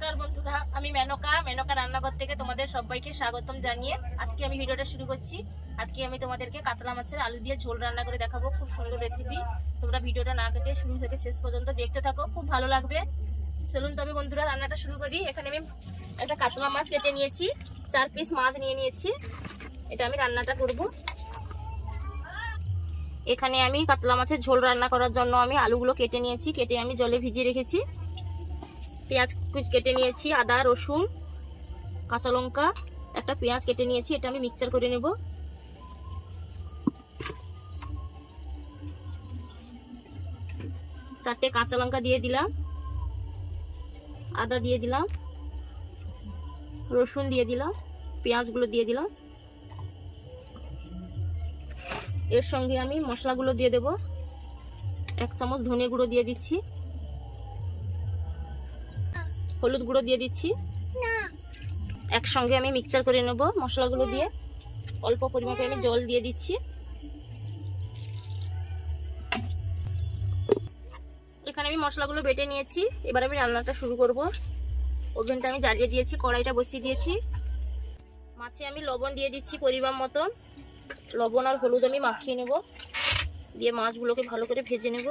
নমস্কার বন্ধুরা, আমি মেনকা রান্নাঘর থেকে তোমাদের সবাইকে স্বাগতম জানিয়ে আজকে আমি ভিডিওটা শুরু করছি। আজকে আমি তোমাদেরকে কাতলা মাছের আলু দিয়ে ঝোল রান্না করে দেখাবো। খুব সুন্দর রেসিপি। তোমরা ভিডিওটা না কেটে শুরু থেকে শেষ পর্যন্ত দেখতে থাকো, খুব ভালো লাগবে। চলুন তবে বন্ধুরা রান্নাটা শুরু করি। এখানে আমি একটা কাতলা মাছ কেটে নিয়েছি, 4 পিস মাছ নিয়ে নিয়েছি। এটা আমি রান্নাটা করব। এখানে আমি কাতলা মাছের ঝোল রান্না করার জন্য আমি আলুগুলো কেটে নিয়েছি, কেটে আমি জলে ভিজিয়ে রেখেছি। পেঁয়াজ কেটে নিয়েছি, আদা রসুন কাঁচা লঙ্কা একটা পেঁয়াজ কেটে নিয়েছি, এটা আমি মিক্সচার করে নেব। চারটে কাঁচা লঙ্কা দিয়ে দিলাম, আদা দিয়ে দিলাম, রসুন দিয়ে দিলাম, পেঁয়াজগুলো দিয়ে দিলাম। এর সঙ্গে আমি মশলাগুলো দিয়ে দেব। 1 চামচ ধনে গুঁড়ো দিয়ে দিচ্ছি, হলুদ গুঁড়ো দিয়ে দিচ্ছি। একসঙ্গে আমি মিক্সচার করে নেব মশলাগুলো দিয়ে। অল্প পরিমাণে আমি জল দিয়ে দিচ্ছি। এখানে আমি মশলাগুলো বেটে নিয়েছি। এবার আমি রান্নাটা শুরু করব। ওভেনটা আমি জ্বালিয়ে দিয়েছি, কড়াইটা বসিয়ে দিয়েছি। মাছে আমি লবণ দিয়ে দিচ্ছি পরিমাণ মতন। লবণ আর হলুদ আমি মাখিয়ে নেব, দিয়ে মাছগুলোকে ভালো করে ভেজে নেব।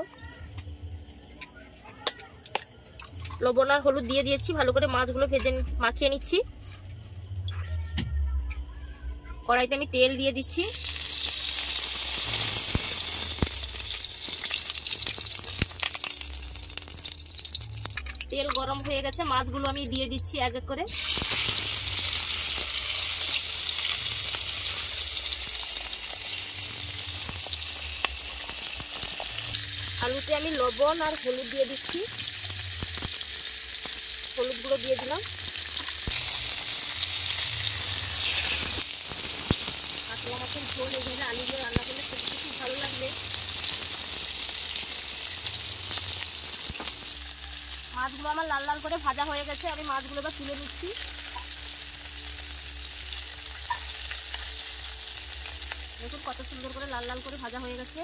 লবণ আর হলুদ দিয়ে দিয়েছি, ভালো করে মাছগুলো ভেজে মাখিয়ে নিচ্ছি। কড়াইতে আমি তেল দিয়ে দিচ্ছি। তেল গরম হয়ে গেছে, মাছগুলো আমি দিয়ে দিচ্ছি এক এক করে। আলুতে আমি লবণ আর হলুদ দিয়ে দিচ্ছি, হলুদ গুঁড়ো দিয়ে দিলাম। কাতলা মাছের ঝোল এখানে আলুগুলো রান্না করলে খেতে খুব ভালো লাগবে। মাছগুলো আমার লাল লাল করে ভাজা হয়ে গেছে, আমি মাছগুলো এবার তুলে নিচ্ছি। দেখুন কত সুন্দর করে লাল লাল করে ভাজা হয়ে গেছে।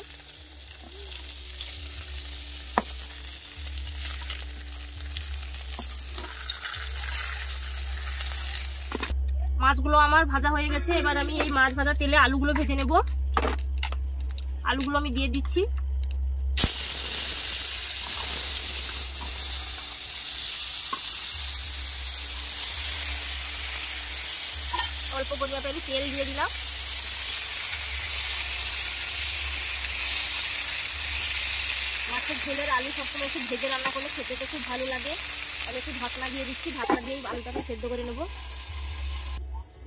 মাছগুলো আমার ভাজা হয়ে গেছে। এবার আমি এই মাছ ভাজা তেলে আলুগুলো ভেজে নেব। আলুগুলো আমি দিয়ে দিচ্ছি। অল্প পরিমাণে আমি তেল দিয়ে দিলাম। মাছের ঝোলের আলু সবসময় একটু ভেজে রান্না করলে খেতে তো খুব ভালো লাগে। আমি একটু ঢাকনা দিয়ে দিচ্ছি, ঢাকনা দিয়ে আলুটাকে সেদ্ধ করে নেব।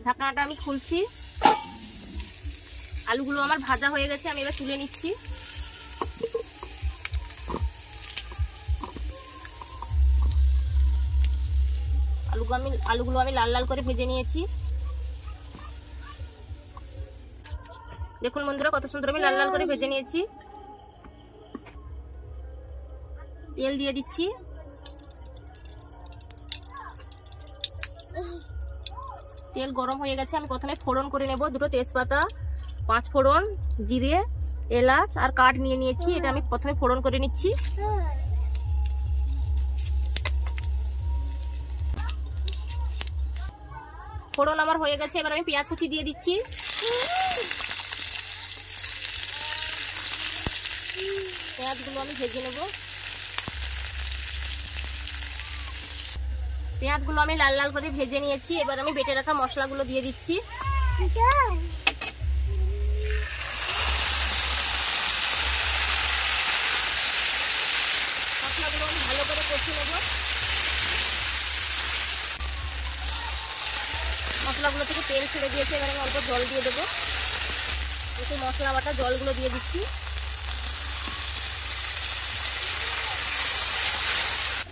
ঢাকনাটা আমি খুলছি। আলুগুলো আমার ভাজা হয়ে গেছে, আমি এবার তুলে নিচ্ছি। আলুগুলো আমি লাল লাল করে ভেজে নিয়েছি। দেখুন বন্ধুরা কত সুন্দর আমি লাল লাল করে ভেজে নিয়েছি। তেল দিয়ে দিচ্ছি। তেল গরম হয়ে গেছে, আমি প্রথমে ফোড়ন করে নেব। 2টো তেজপাতা, 5 ফোড়ন, জিরে, এলাচ আর কাঠ নিয়ে নিয়েছি। এটা আমি প্রথমে ফোড়ন করে নিচ্ছি। ফোড়ন আমার হয়ে গেছে, এবার আমি পেঁয়াজ কুচি দিয়ে দিচ্ছি। পেঁয়াজগুলো আমি ভেজে নেব। পেঁয়াজগুলো আমি লাল লাল করে ভেজে নিয়েছি। এবার আমি বেটে রাখা মশলাগুলো দিয়ে দিচ্ছি। মশলাগুলো আমি ভালো করে কষিয়ে নেব। মশলাগুলো থেকে তেল ছেড়ে দিয়েছে, এবার আমি অল্প জল দিয়ে দেবো। একটু মশলা বাটা জলগুলো দিয়ে দিচ্ছি।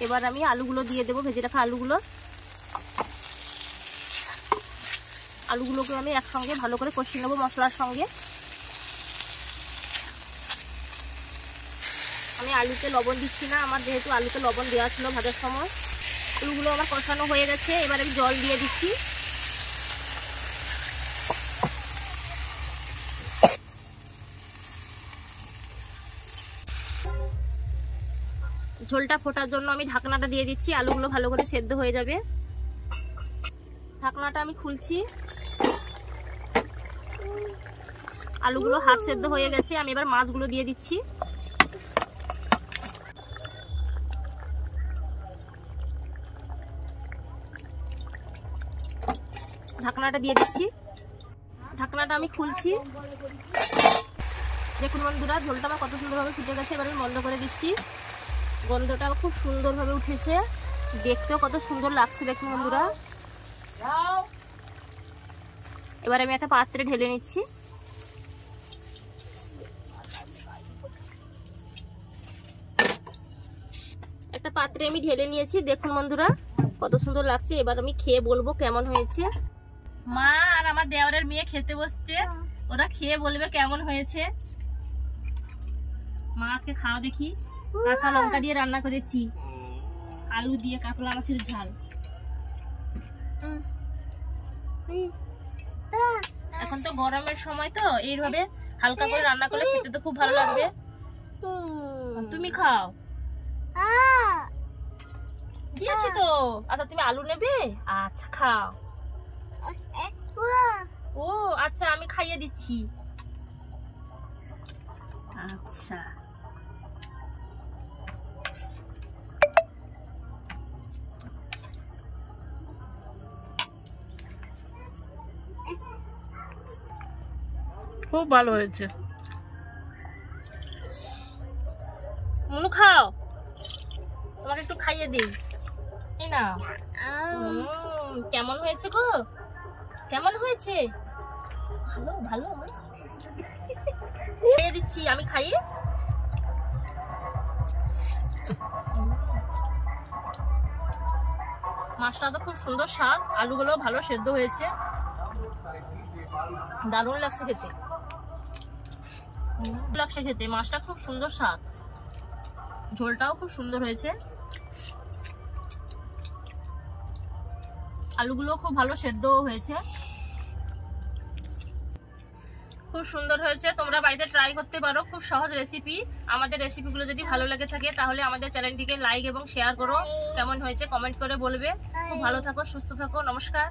এবার আমি আলুগুলো দিয়ে দেবো, ভেজে রাখা আলুগুলোকে আমি একসঙ্গে ভালো করে কষিয়ে নেবো মশলার সঙ্গে। আমি আলুতে লবণ দিচ্ছি না, আমার যেহেতু আলুতে লবণ দেওয়া ছিল ভাজার সময়। আলুগুলো আমার কষানো হয়ে গেছে, এবার আমি জল দিয়ে দিচ্ছি। ঝোলটা ফোটার জন্য আমি ঢাকনাটা দিয়ে দিচ্ছি, আলুগুলো ভালো করে সেদ্ধ হয়ে যাবে। ঢাকনাটা আমি খুলছি, আলুগুলো হাফ সেদ্ধ হয়ে গেছে। আমি এবার মাছগুলো দিয়ে দিচ্ছি। ঢাকনাটা দিয়ে দিচ্ছি, ঢাকনাটা আমি খুলছি। দেখুন বন্ধুরা, ঝোলটা আমার কত সুন্দরভাবে ফুটে গেছে। এবার আমি বন্ধ করে দিচ্ছি। গন্ধটাও খুব সুন্দরভাবে উঠেছে, দেখতেও কত সুন্দর লাগছে দেখুন বন্ধুরা। এবার আমি একটা পাত্রে ঢেলে নিচ্ছি। একটা পাত্রে আমি ঢেলে নিয়েছি, দেখুন বন্ধুরা কত সুন্দর লাগছে। এবার আমি খেয়ে বলবো কেমন হয়েছে। মা আর আমার দেওরের মেয়ে খেতে বসছে, ওরা খেয়ে বলবে কেমন হয়েছে। মা আজকে খাওয়া দেখি। কাঁচা লঙ্কা দিয়ে রান্না করেছি, আলু দিয়ে কাতলা মাছের ঝাল। এখন তো গরমের সময়, তো এইভাবে হালকা করে রান্না করলে খেতে তো খুব ভালো লাগবে। তুমি খাও, দিয়েছি তো। আচ্ছা তুমি আলু নেবে? আচ্ছা খাও। ও আচ্ছা, আমি খাইয়ে দিচ্ছি। আচ্ছা খুব ভালো হয়েছে। মুনু খাও, তোমাকে একটু খাইয়ে দিই। এই না, কেমন হয়েছে গো? কেমন হয়েছে? ভালো ভালো, খাইয়ে দিচ্ছি, আমি খাইয়ে। মাছটা তো খুব সুন্দর স্বাদ, আলুগুলো ভালো সেদ্ধ হয়েছে, দারুণ লাগছে খেতে। মাছটা খুব সুন্দর স্বাদ, ঝোলটাও খুব সুন্দর হয়েছে, আলুগুলো খুব ভালো সেদ্ধ হয়েছে, খুব সুন্দর হয়েছে। তোমরা বাড়িতে ট্রাই করতে পারো, খুব সহজ রেসিপি। আমাদের রেসিপিগুলো যদি ভালো লেগে থাকে তাহলে আমাদের চ্যানেলটিকে লাইক এবং শেয়ার করো। কেমন হয়েছে কমেন্ট করে বলবে। খুব ভালো থাকো, সুস্থ থাকো, নমস্কার।